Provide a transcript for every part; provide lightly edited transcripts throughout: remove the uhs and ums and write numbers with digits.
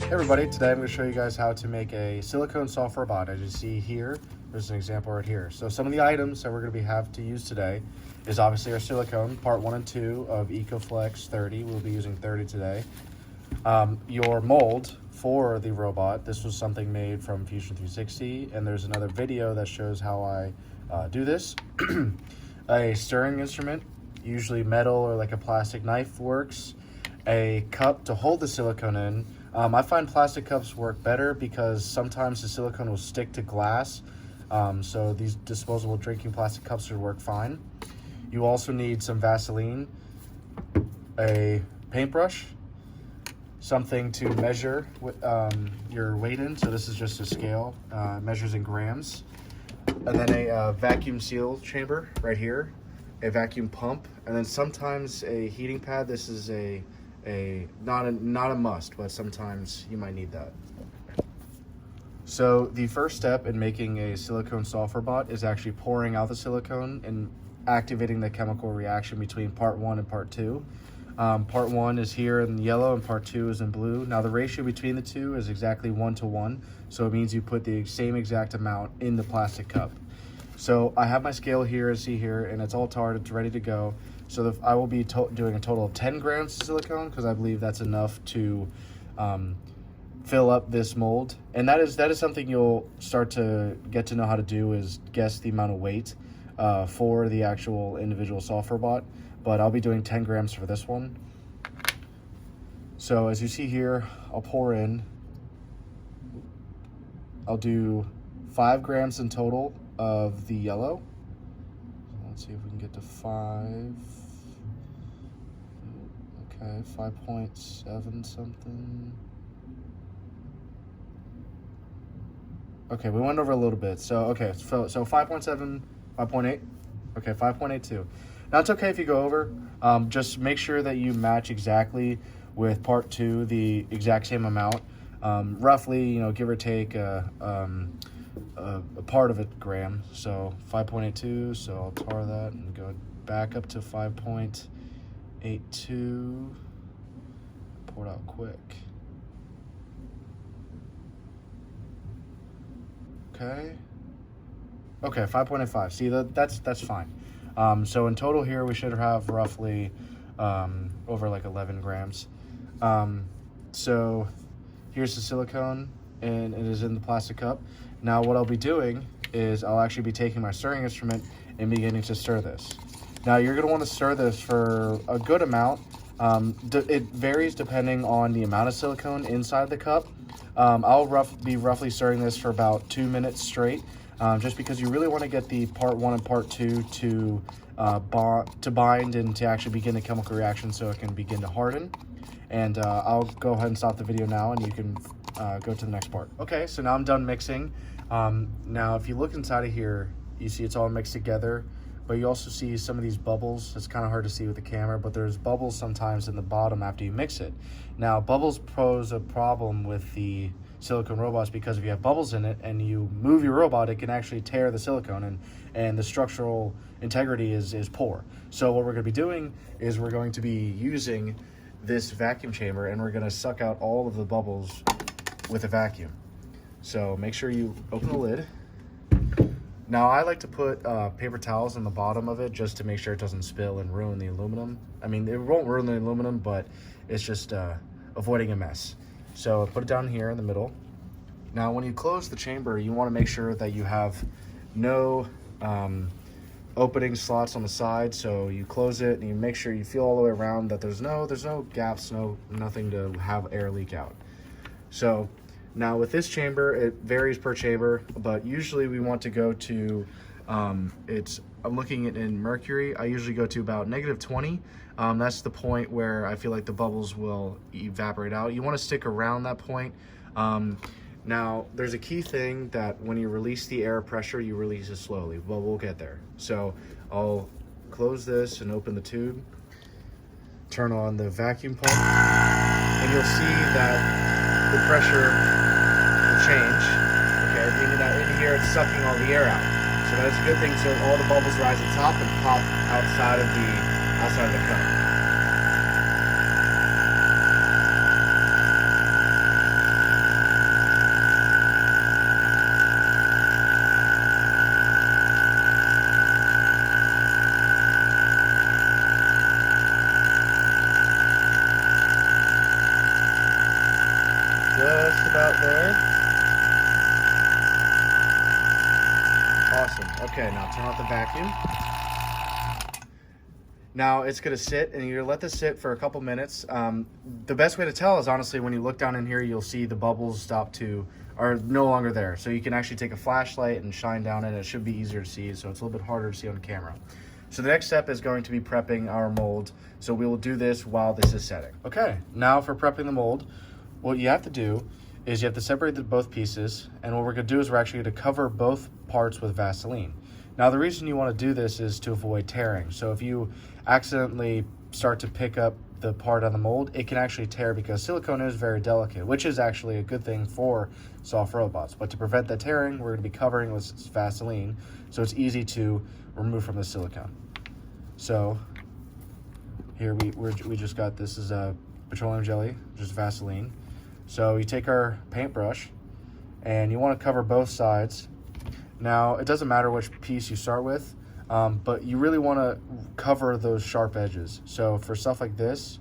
Hey everybody, today I'm going to show you guys how to make a silicone soft robot. As you see here, there's an example right here. So some of the items that we're going to have to use today is obviously our silicone, part 1 and 2 of EcoFlex 30. We'll be using 30 today. Your mold for the robot, this was something made from Fusion 360, and there's another video that shows how I do this. A stirring instrument, usually metal or like a plastic knife works. A cup to hold the silicone in. I find plastic cups work better because sometimes the silicone will stick to glass, so these disposable drinking plastic cups would work fine. You also need some Vaseline, a paintbrush, something to measure your weight in, so this is just a scale, measures in grams, and then a vacuum seal chamber right here, a vacuum pump, and then sometimes a heating pad. This is not a must, but sometimes you might need that. So the first step in making a silicone soft robot is actually pouring out the silicone and activating the chemical reaction between part 1 and part 2. Part 1 is here in yellow and part 2 is in blue. Now the ratio between the two is exactly 1:1, so it means you put the same exact amount in the plastic cup. So I have my scale here, as you see here, and it's all tarred, it's ready to go. So I will be doing a total of 10 grams of silicone because I believe that's enough to fill up this mold. And that is something you'll start to get to know how to do, is guess the amount of weight for the actual individual soft robot. But I'll be doing 10 grams for this one. So as you see here, I'll pour in. I'll do 5 grams in total of the yellow. Let's see if we can get to 5. Okay, 5.7 something. Okay, we went over a little bit. So, okay, so 5.7, 5.8. Okay, 5.82. Now, it's okay if you go over. Just make sure that you match exactly with part 2, the exact same amount. Roughly, give or take a part of a gram. So 5.82, so I'll tar that and go back up to 5.82. Pour it out quick. Okay, 5.85. See, that's fine. So in total here we should have roughly over like 11 grams. So here's the silicone, and it is in the plastic cup. Now what I'll be doing is I'll actually be taking my stirring instrument and beginning to stir this. Now you're going to want to stir this for a good amount. It varies depending on the amount of silicone inside the cup. I'll be roughly stirring this for about 2 minutes straight, just because you really want to get the part 1 and part 2 to bind and to actually begin the chemical reaction so it can begin to harden. And I'll go ahead and stop the video now, and you can go to the next part. Okay, so now I'm done mixing. Now if you look inside of here, you see it's all mixed together, but you also see some of these bubbles. It's kind of hard to see with the camera, but there's bubbles sometimes in the bottom after you mix it. Now bubbles pose a problem with the silicone robots, because if you have bubbles in it and you move your robot, it can actually tear the silicone, and the structural integrity is poor. So what we're going to be doing is we're going to be using this vacuum chamber, and we're going to suck out all of the bubbles with a vacuum. So make sure you open the lid. Now I like to put paper towels on the bottom of it just to make sure it doesn't spill and ruin the aluminum. I mean, it won't ruin the aluminum, but it's just avoiding a mess. So put it down here in the middle. Now when you close the chamber, you want to make sure that you have no opening slots on the side. So you close it and you make sure you feel all the way around that there's no gaps, nothing to have air leak out. So now with this chamber, it varies per chamber, but usually we want to go to, I'm looking at in mercury, I usually go to about -20. That's the point where I feel like the bubbles will evaporate out. You want to stick around that point. Now, there's a key thing that when you release the air pressure, you release it slowly. Well, we'll get there. So I'll close this and open the tube, turn on the vacuum pump, and you'll see that the pressure will change. Okay, meaning that in here it's sucking all the air out. So that's a good thing. So all the bubbles rise at the top and pop outside of the cup. turn off the vacuum. Now it's gonna sit, and you're gonna let this sit for a couple minutes. The best way to tell is honestly when you look down in here, you'll see the bubbles are no longer there. So you can actually take a flashlight and shine down in it. It should be easier to see, so it's a little bit harder to see on camera. So the next step is going to be prepping our mold. So we will do this while this is setting. Okay, now for prepping the mold, what you have to do is you have to separate both pieces, and what we're gonna do is we're actually gonna cover both parts with Vaseline. Now the reason you wanna do this is to avoid tearing. So if you accidentally start to pick up the part on the mold, it can actually tear because silicone is very delicate, which is actually a good thing for soft robots. But to prevent the tearing, we're gonna be covering with Vaseline, so it's easy to remove from the silicone. So here we just got, this is a petroleum jelly, just Vaseline. So you take our paintbrush and you want to cover both sides. Now it doesn't matter which piece you start with, but you really want to cover those sharp edges. So for stuff like this,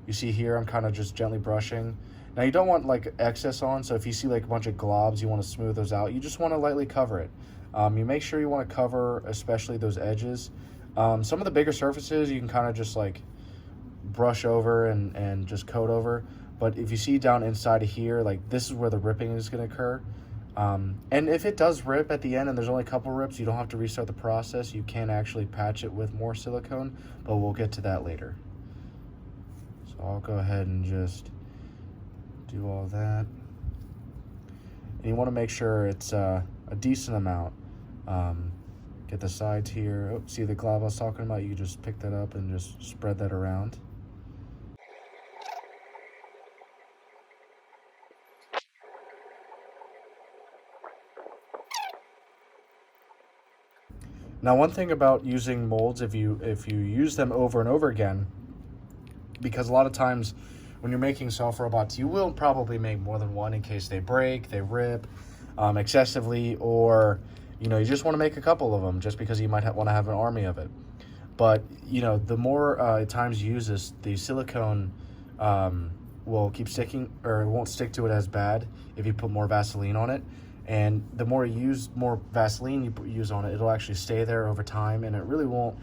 you see here I'm kind of just gently brushing. Now you don't want like excess on, so if you see like a bunch of globs, you want to smooth those out. You just want to lightly cover it. You make sure you want to cover especially those edges. Some of the bigger surfaces you can kind of just like brush over and just coat over. But if you see down inside of here, like this is where the ripping is going to occur. And if it does rip at the end and there's only a couple rips, you don't have to restart the process. You can actually patch it with more silicone, but we'll get to that later. So I'll go ahead and just do all that. And you want to make sure it's a decent amount. Get the sides here. Oh, see the glob I was talking about? You can just pick that up and just spread that around. Now, one thing about using molds, if you use them over and over again, because a lot of times when you're making soft robots, you will probably make more than one in case they break, they rip excessively, or you know, you just want to make a couple of them just because you might want to have an army of it. But you know, the more times you use this, the silicone will keep sticking, or it won't stick to it as bad if you put more Vaseline on it. And the more you use, more Vaseline you use on it, it'll actually stay there over time, and it really won't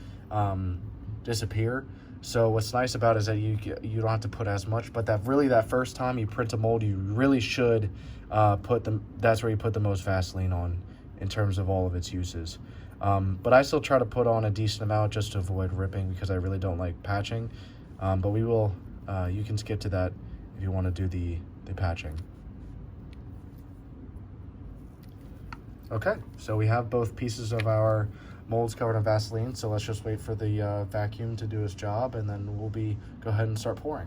disappear. So what's nice about it is that you don't have to put as much, but that first time you print a mold, you really should that's where you put the most Vaseline on in terms of all of its uses. But I still try to put on a decent amount just to avoid ripping because I really don't like patching. But we will, you can skip to that if you want to do the patching. Okay, so we have both pieces of our molds covered in Vaseline, so let's just wait for the vacuum to do its job, and then we'll go ahead and start pouring.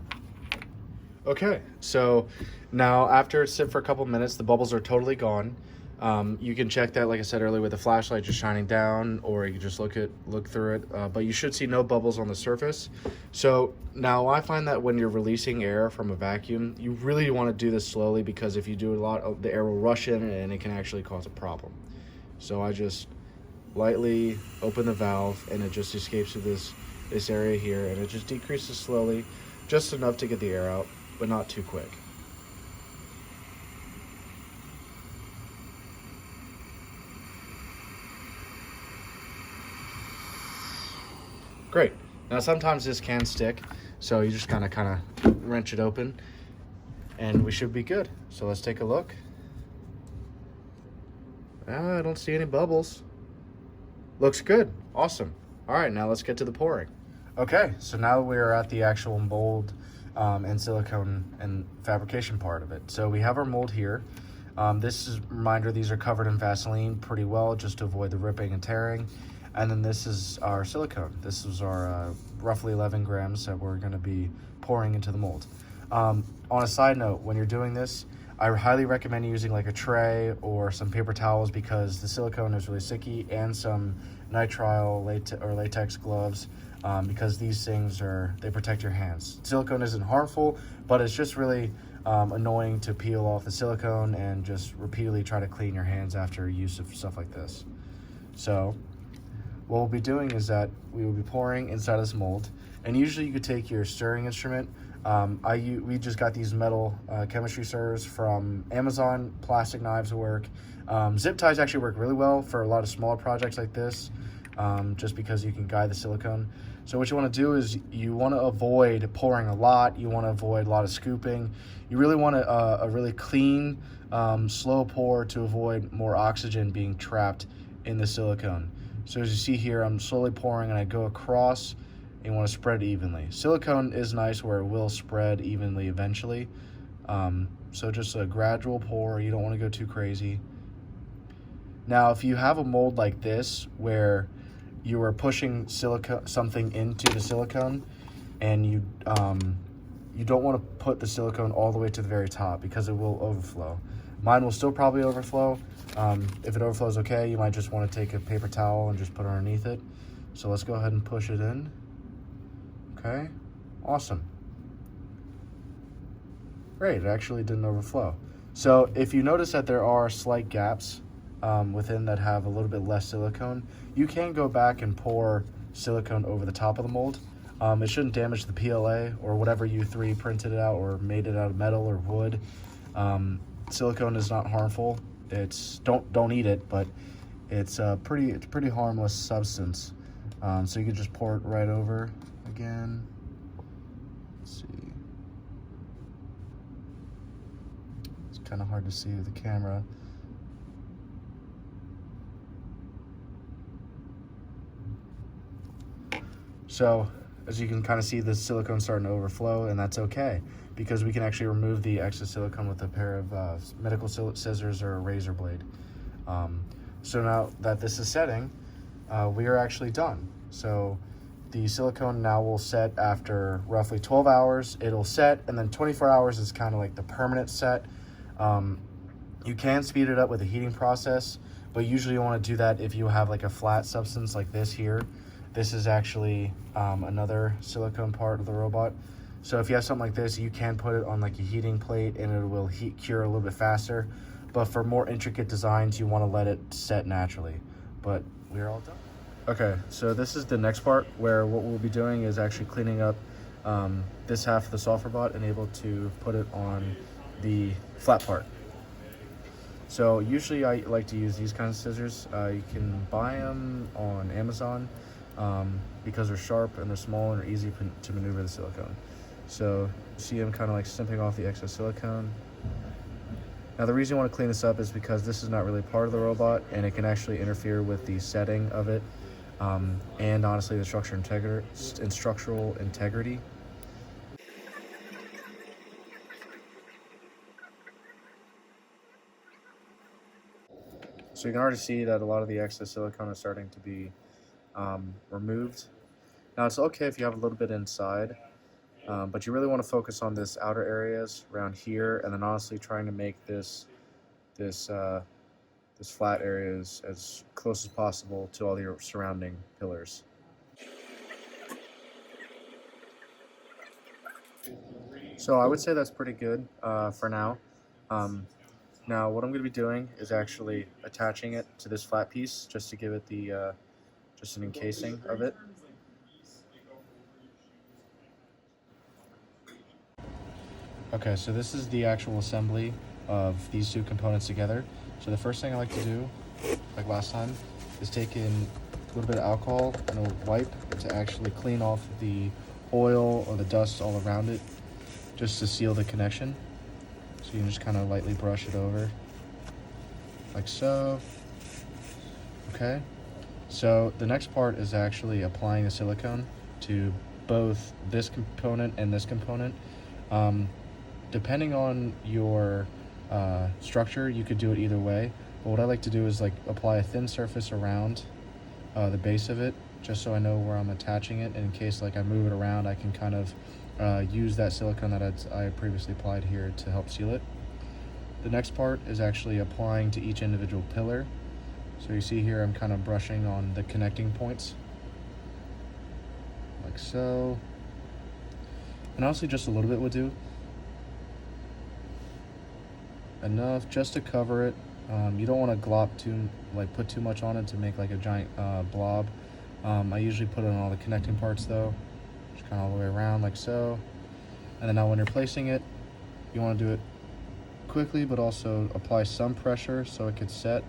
Okay, so now after it's sit for a couple minutes, the bubbles are totally gone. You can check that, like I said earlier, with a flashlight just shining down, or you can just look through it, but you should see no bubbles on the surface. So now I find that when you're releasing air from a vacuum, you really want to do this slowly, because if you do a lot, the air will rush in and it can actually cause a problem. So I just lightly open the valve and it just escapes to this area here, and it just decreases slowly, just enough to get the air out, but not too quick. Great. Now sometimes this can stick, so you just kind of wrench it open and we should be good. So let's take a look. I don't see any bubbles. Looks good. Awesome. All right, now let's get to the pouring. Okay, so now we are at the actual mold and silicone and fabrication part of it. So we have our mold here. This is a reminder, these are covered in Vaseline pretty well just to avoid the ripping and tearing. And then this is our silicone. This is our roughly 11 grams that we're gonna be pouring into the mold. On a side note, when you're doing this, I highly recommend using like a tray or some paper towels, because the silicone is really sticky, and some nitrile latex gloves, because these things they protect your hands. Silicone isn't harmful, but it's just really annoying to peel off the silicone and just repeatedly try to clean your hands after use of stuff like this. So what we'll be doing is that we will be pouring inside of this mold. And usually you could take your stirring instrument. We just got these metal chemistry stirrers from Amazon. Plastic knives will work. Zip ties actually work really well for a lot of smaller projects like this, just because you can guide the silicone. So what you want to do is you want to avoid pouring a lot. You want to avoid a lot of scooping. You really want a really clean, slow pour to avoid more oxygen being trapped in the silicone. So as you see here, I'm slowly pouring and I go across. You want to spread it evenly. Silicone is nice where it will spread evenly eventually. So just a gradual pour. You don't want to go too crazy. Now, if you have a mold like this where you are pushing something into the silicone and you don't want to put the silicone all the way to the very top because it will overflow. Mine will still probably overflow. If it overflows, okay, you might just want to take a paper towel and just put it underneath it. So let's go ahead and push it in. Okay, awesome. Great, it actually didn't overflow. So if you notice that there are slight gaps within that have a little bit less silicone, you can go back and pour silicone over the top of the mold. It shouldn't damage the PLA or whatever you 3D printed it out or made it out of metal or wood. Silicone is not harmful. It's don't eat it, but it's a pretty harmless substance. So you could just pour it right over again. Let's see. It's kind of hard to see with the camera. So as you can kind of see, the silicone starting to overflow, and that's okay because we can actually remove the excess silicone with a pair of medical scissors or a razor blade. So now that this is setting, we are actually done. So the silicone now will set after roughly 12 hours. It'll set, and then 24 hours is kind of like the permanent set. You can speed it up with a heating process, but usually you want to do that if you have like a flat substance like this here. This is actually another silicone part of the robot. So if you have something like this, you can put it on like a heating plate and it will cure a little bit faster. But for more intricate designs, you want to let it set naturally. But we're all done. Okay, so this is the next part where what we'll be doing is actually cleaning up this half of the software bot and able to put it on the flat part. So usually I like to use these kinds of scissors. You can buy them on Amazon because they're sharp and they're small and they're easy to maneuver the silicone. So you see I'm kind of like snipping off the excess silicone. Now the reason you want to clean this up is because this is not really part of the robot and it can actually interfere with the setting of it and honestly the structural integrity. So you can already see that a lot of the excess silicone is starting to be removed. Now it's okay if you have a little bit inside, but you really want to focus on this outer areas around here, and then honestly trying to make this flat area as close as possible to all your surrounding pillars. So I would say that's pretty good for now. Now what I'm going to be doing is actually attaching it to this flat piece just to give it the just an encasing of it. Okay, so this is the actual assembly of these two components together. So the first thing I like to do, like last time, is take in a little bit of alcohol and a wipe to actually clean off the oil or the dust all around it, just to seal the connection. So you can just kind of lightly brush it over, like so. Okay, so the next part is actually applying the silicone to both this component and this component. Depending on your structure, you could do it either way. But what I like to do is like apply a thin surface around the base of it, just so I know where I'm attaching it. And in case like I move it around, I can kind of use that silicone that I previously applied here to help seal it. The next part is actually applying to each individual pillar. So you see here, I'm kind of brushing on the connecting points, like so. And honestly, just a little bit would do. Enough just to cover it. You don't want to put too much on it to make like a giant blob. I usually put it on all the connecting parts though, just kind of all the way around like so. And then now when you're placing it, you want to do it quickly, but also apply some pressure so it could set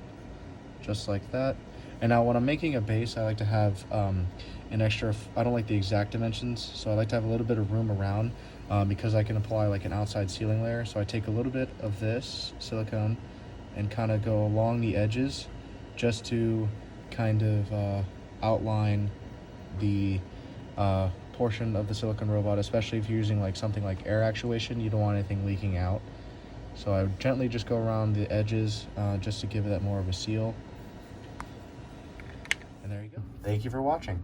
just like that. And now when I'm making a base, I like to have an extra, I don't like the exact dimensions, so I like to have a little bit of room around because I can apply like an outside sealing layer. So I take a little bit of this silicone and kind of go along the edges just to kind of outline the portion of the silicone robot, especially if you're using like something like air actuation. You don't want anything leaking out. So I would gently just go around the edges just to give it that more of a seal. And there you go. Thank you for watching.